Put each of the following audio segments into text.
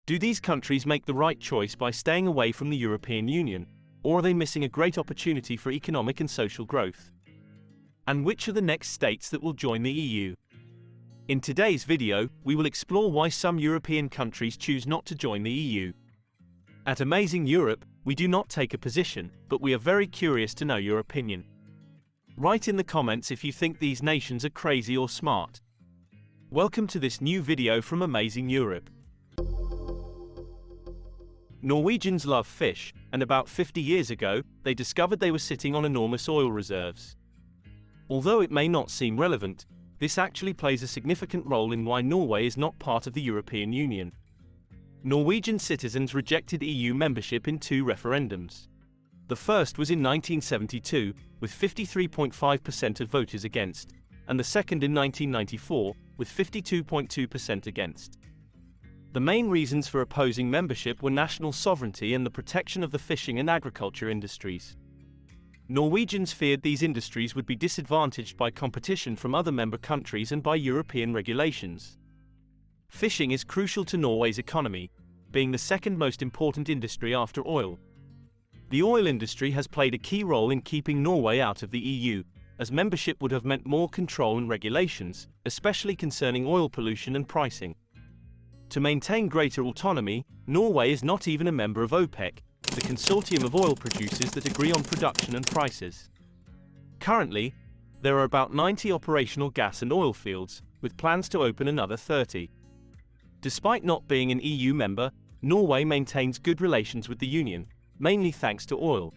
Do these countries make the right choice by staying away from the European Union, or are they missing a great opportunity for economic and social growth? And which are the next states that will join the EU? In today's video, we will explore why some European countries choose not to join the EU. At Amazing Europe, we do not take a position, but we are very curious to know your opinion. Write in the comments if you think these nations are crazy or smart. Welcome to this new video from Amazing Europe. Norwegians love fish, and about 50 years ago, they discovered they were sitting on enormous oil reserves. Although it may not seem relevant, this actually plays a significant role in why Norway is not part of the European Union. Norwegian citizens rejected EU membership in two referendums. The first was in 1972, with 53.5% of voters against, and the second in 1994, with 52.2% against. The main reasons for opposing membership were national sovereignty and the protection of the fishing and agriculture industries. Norwegians feared these industries would be disadvantaged by competition from other member countries and by European regulations. Fishing is crucial to Norway's economy, being the second most important industry after oil. The oil industry has played a key role in keeping Norway out of the EU, as membership would have meant more control and regulations, especially concerning oil pollution and pricing. To maintain greater autonomy, Norway is not even a member of OPEC, the consortium of oil producers that agree on production and prices. Currently, there are about 90 operational gas and oil fields, with plans to open another 30. Despite not being an EU member, Norway maintains good relations with the Union, mainly thanks to oil.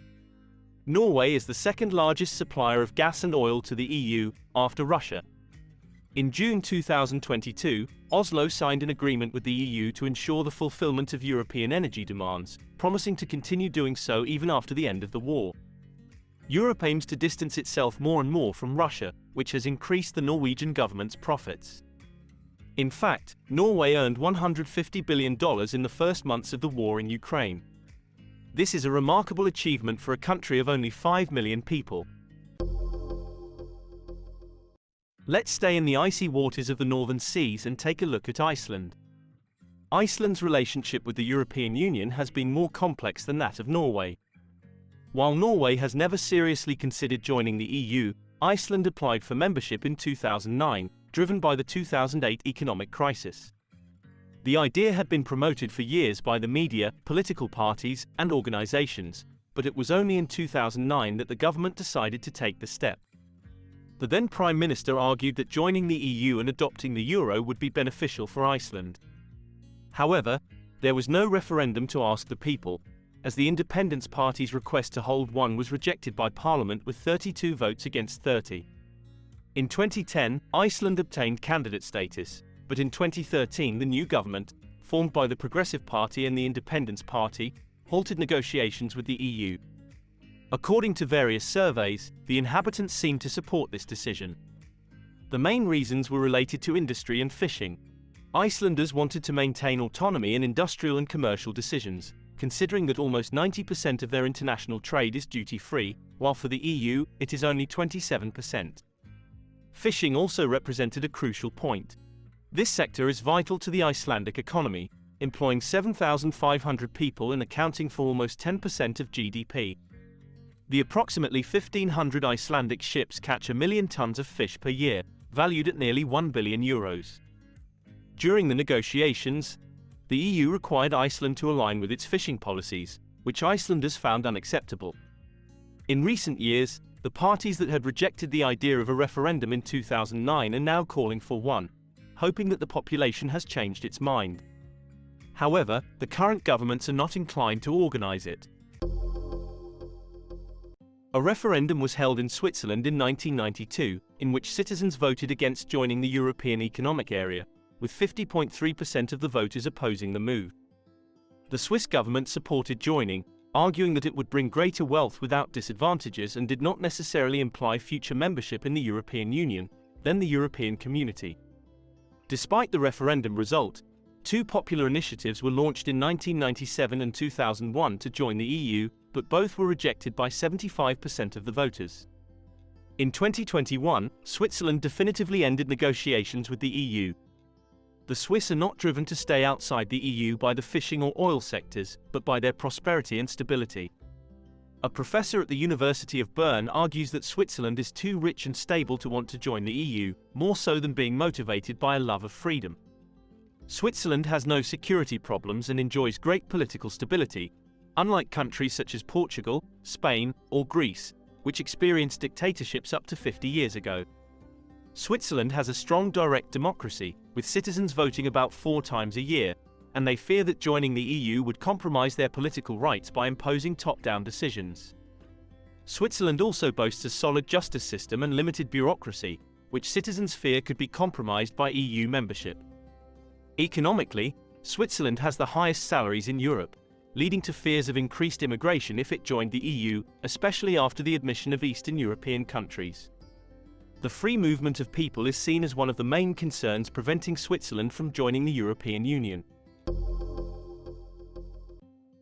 Norway is the second largest supplier of gas and oil to the EU, after Russia. In June 2022, Oslo signed an agreement with the EU to ensure the fulfillment of European energy demands, promising to continue doing so even after the end of the war. Europe aims to distance itself more and more from Russia, which has increased the Norwegian government's profits. In fact, Norway earned $150 billion in the first months of the war in Ukraine. This is a remarkable achievement for a country of only 5 million people. Let's stay in the icy waters of the northern seas and take a look at Iceland. Iceland's relationship with the European Union has been more complex than that of Norway. While Norway has never seriously considered joining the EU, Iceland applied for membership in 2009, driven by the 2008 economic crisis. The idea had been promoted for years by the media, political parties, and organizations, but it was only in 2009 that the government decided to take the step. The then Prime Minister argued that joining the EU and adopting the euro would be beneficial for Iceland. However, there was no referendum to ask the people, as the Independence Party's request to hold one was rejected by Parliament with 32 votes against 30. In 2010, Iceland obtained candidate status, but in 2013 the new government, formed by the Progressive Party and the Independence Party, halted negotiations with the EU. According to various surveys, the inhabitants seemed to support this decision. The main reasons were related to industry and fishing. Icelanders wanted to maintain autonomy in industrial and commercial decisions, considering that almost 90% of their international trade is duty-free, while for the EU, it is only 27%. Fishing also represented a crucial point. This sector is vital to the Icelandic economy, employing 7,500 people and accounting for almost 10% of GDP. The approximately 1,500 Icelandic ships catch 1 million tons of fish per year, valued at nearly €1 billion. During the negotiations, the EU required Iceland to align with its fishing policies, which Icelanders found unacceptable. In recent years, the parties that had rejected the idea of a referendum in 2009 are now calling for one, hoping that the population has changed its mind. However, the current governments are not inclined to organize it. A referendum was held in Switzerland in 1992, in which citizens voted against joining the European Economic Area, with 50.3% of the voters opposing the move. The Swiss government supported joining, arguing that it would bring greater wealth without disadvantages and did not necessarily imply future membership in the European Union, then the European Community. Despite the referendum result, two popular initiatives were launched in 1997 and 2001 to join the EU, but both were rejected by 75% of the voters. In 2021, Switzerland definitively ended negotiations with the EU. The Swiss are not driven to stay outside the EU by the fishing or oil sectors, but by their prosperity and stability. A professor at the University of Bern argues that Switzerland is too rich and stable to want to join the EU, more so than being motivated by a love of freedom. Switzerland has no security problems and enjoys great political stability, unlike countries such as Portugal, Spain, or Greece, which experienced dictatorships up to 50 years ago. Switzerland has a strong direct democracy, with citizens voting about 4 times a year, and they fear that joining the EU would compromise their political rights by imposing top-down decisions. Switzerland also boasts a solid justice system and limited bureaucracy, which citizens fear could be compromised by EU membership. Economically, Switzerland has the highest salaries in Europe, leading to fears of increased immigration if it joined the EU, especially after the admission of Eastern European countries. The free movement of people is seen as one of the main concerns preventing Switzerland from joining the European Union.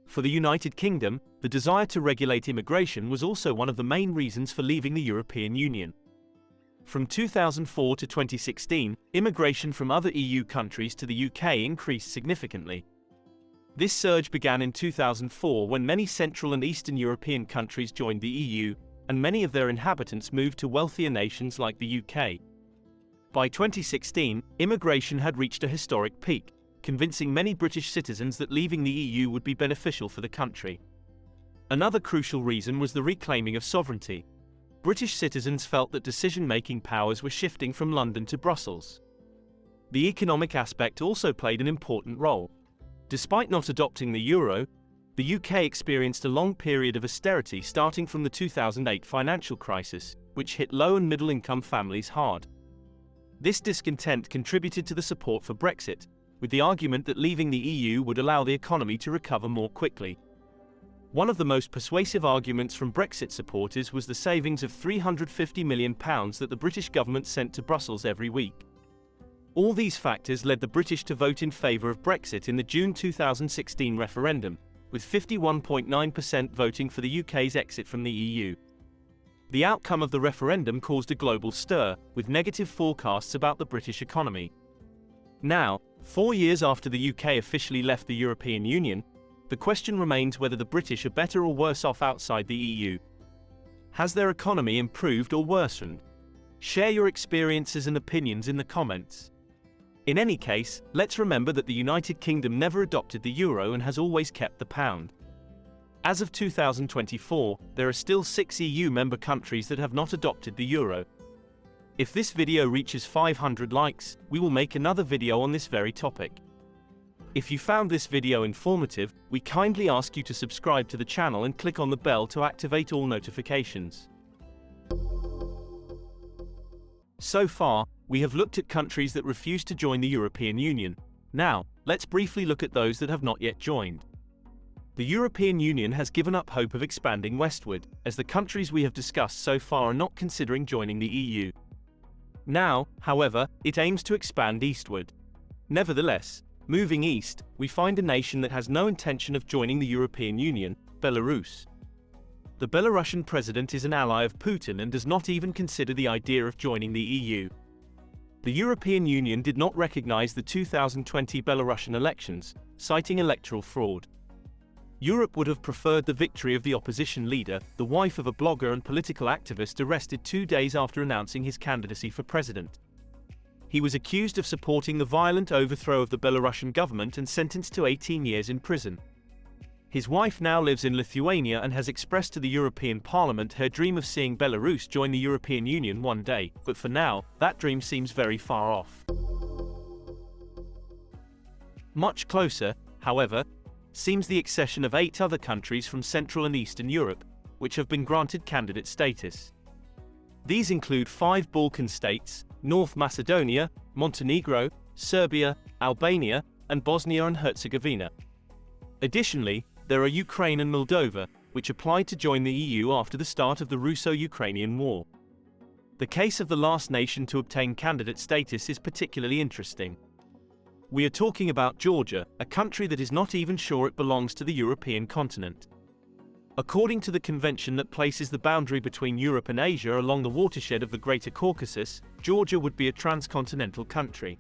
For the United Kingdom, the desire to regulate immigration was also one of the main reasons for leaving the European Union. From 2004 to 2016, immigration from other EU countries to the UK increased significantly. This surge began in 2004 when many Central and Eastern European countries joined the EU, and many of their inhabitants moved to wealthier nations like the UK. By 2016, immigration had reached a historic peak, convincing many British citizens that leaving the EU would be beneficial for the country. Another crucial reason was the reclaiming of sovereignty. British citizens felt that decision-making powers were shifting from London to Brussels. The economic aspect also played an important role. Despite not adopting the euro, the UK experienced a long period of austerity starting from the 2008 financial crisis, which hit low- and middle-income families hard. This discontent contributed to the support for Brexit, with the argument that leaving the EU would allow the economy to recover more quickly. One of the most persuasive arguments from Brexit supporters was the savings of £350 million that the British government sent to Brussels every week. All these factors led the British to vote in favour of Brexit in the June 2016 referendum, with 51.9% voting for the UK's exit from the EU. The outcome of the referendum caused a global stir, with negative forecasts about the British economy. Now, 4 years after the UK officially left the European Union, the question remains whether the British are better or worse off outside the EU. Has their economy improved or worsened? Share your experiences and opinions in the comments. In any case, let's remember that the United Kingdom never adopted the euro and has always kept the pound. As of 2024, there are still 6 EU member countries that have not adopted the euro. If this video reaches 500 likes, we will make another video on this very topic. If you found this video informative, we kindly ask you to subscribe to the channel and click on the bell to activate all notifications. So far, we have looked at countries that refuse to join the European Union. Now, let's briefly look at those that have not yet joined. The European Union has given up hope of expanding westward, as the countries we have discussed so far are not considering joining the EU. Now, however, it aims to expand eastward. Nevertheless, moving east, we find a nation that has no intention of joining the European Union, Belarus. The Belarusian president is an ally of Putin and does not even consider the idea of joining the EU. The European Union did not recognize the 2020 Belarusian elections, citing electoral fraud. Europe would have preferred the victory of the opposition leader, the wife of a blogger and political activist arrested 2 days after announcing his candidacy for president. He was accused of supporting the violent overthrow of the Belarusian government and sentenced to 18 years in prison. His wife now lives in Lithuania and has expressed to the European Parliament her dream of seeing Belarus join the European Union one day, but for now, that dream seems very far off. Much closer, however, seems the accession of 8 other countries from Central and Eastern Europe, which have been granted candidate status. These include 5 Balkan states, North Macedonia, Montenegro, Serbia, Albania, and Bosnia and Herzegovina. Additionally, there are Ukraine and Moldova, which applied to join the EU after the start of the Russo-Ukrainian War. The case of the last nation to obtain candidate status is particularly interesting. We are talking about Georgia, a country that is not even sure it belongs to the European continent. According to the convention that places the boundary between Europe and Asia along the watershed of the Greater Caucasus, Georgia would be a transcontinental country.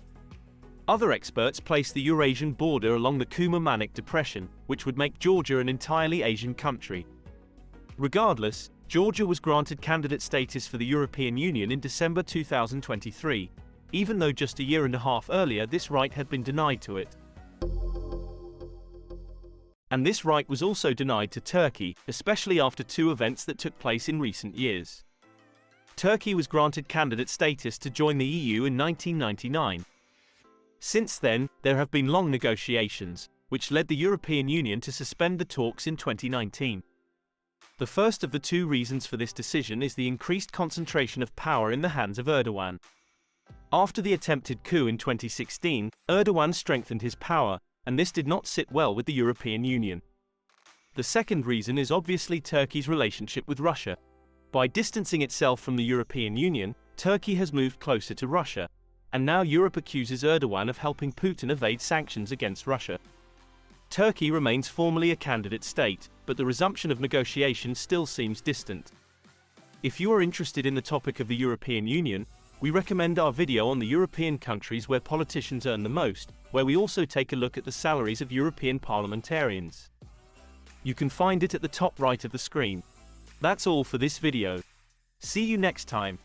Other experts place the Eurasian border along the Kuma-Manik Depression, which would make Georgia an entirely Asian country. Regardless, Georgia was granted candidate status for the European Union in December 2023, even though just a year and a half earlier this right had been denied to it. And this right was also denied to Turkey, especially after two events that took place in recent years. Turkey was granted candidate status to join the EU in 1999. Since then, there have been long negotiations, which led the European Union to suspend the talks in 2019. The first of the two reasons for this decision is the increased concentration of power in the hands of Erdogan. After the attempted coup in 2016, Erdogan strengthened his power, and this did not sit well with the European Union. The second reason is obviously Turkey's relationship with Russia. By distancing itself from the European Union, Turkey has moved closer to Russia, and now Europe accuses Erdogan of helping Putin evade sanctions against Russia. Turkey remains formally a candidate state, but the resumption of negotiations still seems distant. If you are interested in the topic of the European Union, we recommend our video on the European countries where politicians earn the most, where we also take a look at the salaries of European parliamentarians. You can find it at the top right of the screen. That's all for this video. See you next time.